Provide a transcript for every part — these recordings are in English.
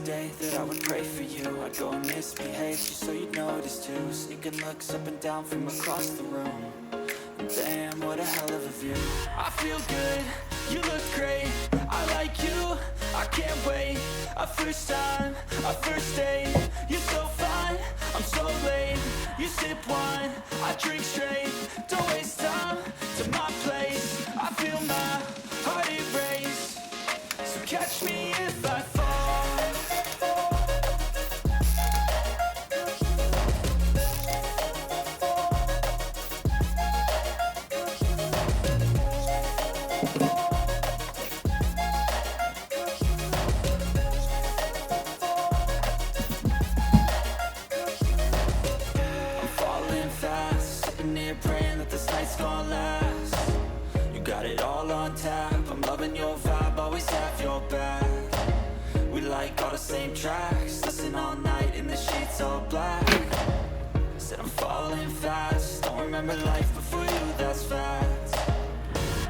day that I would pray for you. I'd go and misbehave just so you'd notice too. Sneaking looks up and down from across the room. Damn, what a hell of a view. I feel good, you look great, I like you, I can't wait. A first time, a first date. You're so fine, I'm so late. You sip wine, I drink straight. Don't waste time to my place. I feel my heart erase. So catch me if I fall. Praying that this night's gonna last. You got it all on tap, I'm loving your vibe, always have your back. We like all the same tracks, listen all night in the sheets all black. Said I'm falling fast, don't remember life before you, that's fact.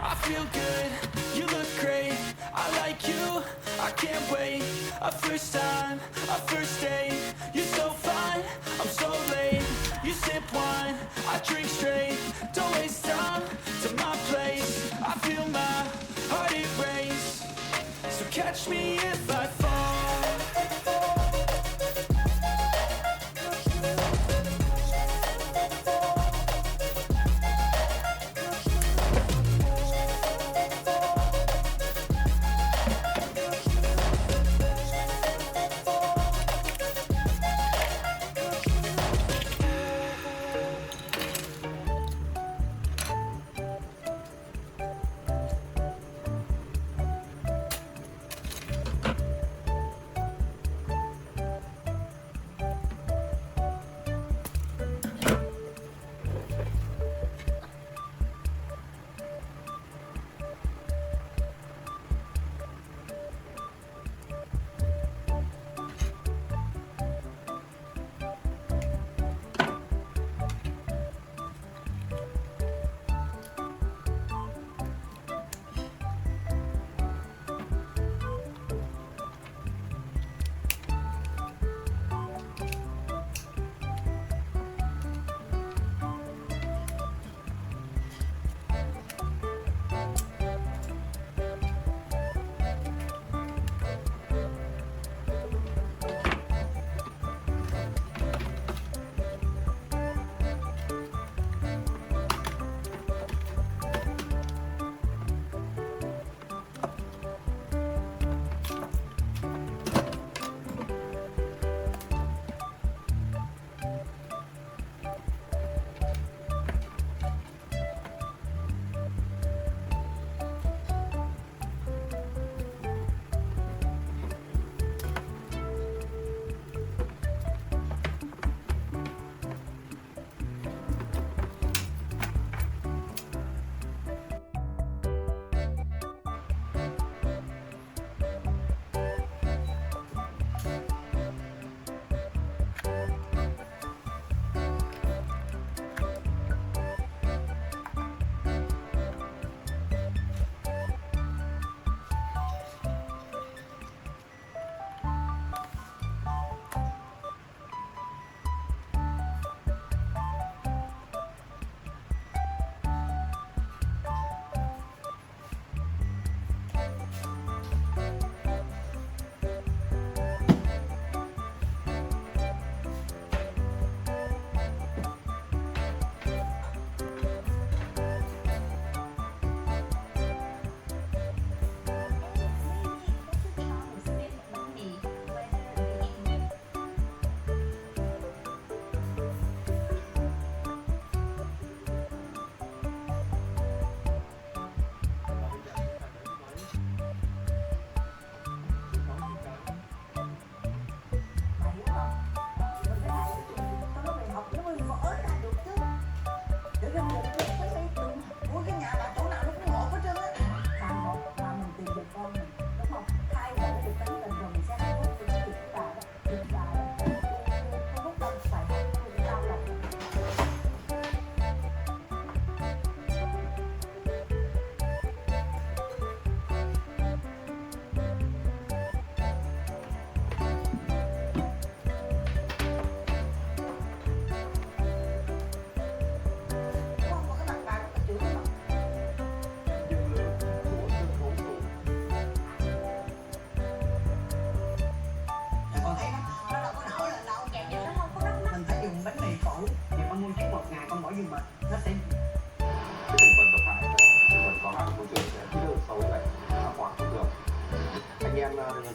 I feel good, you look great, I like you, I can't wait. A first time, a first date. You're so fine, I'm so late. You sip wine, I drink straight. Don't waste time to my place. I feel my heart erase. So catch me if I fall.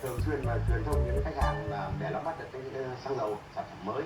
thường xuyên truyền thông đến khách hàng để nắm bắt được cái xăng dầu sản phẩm mới.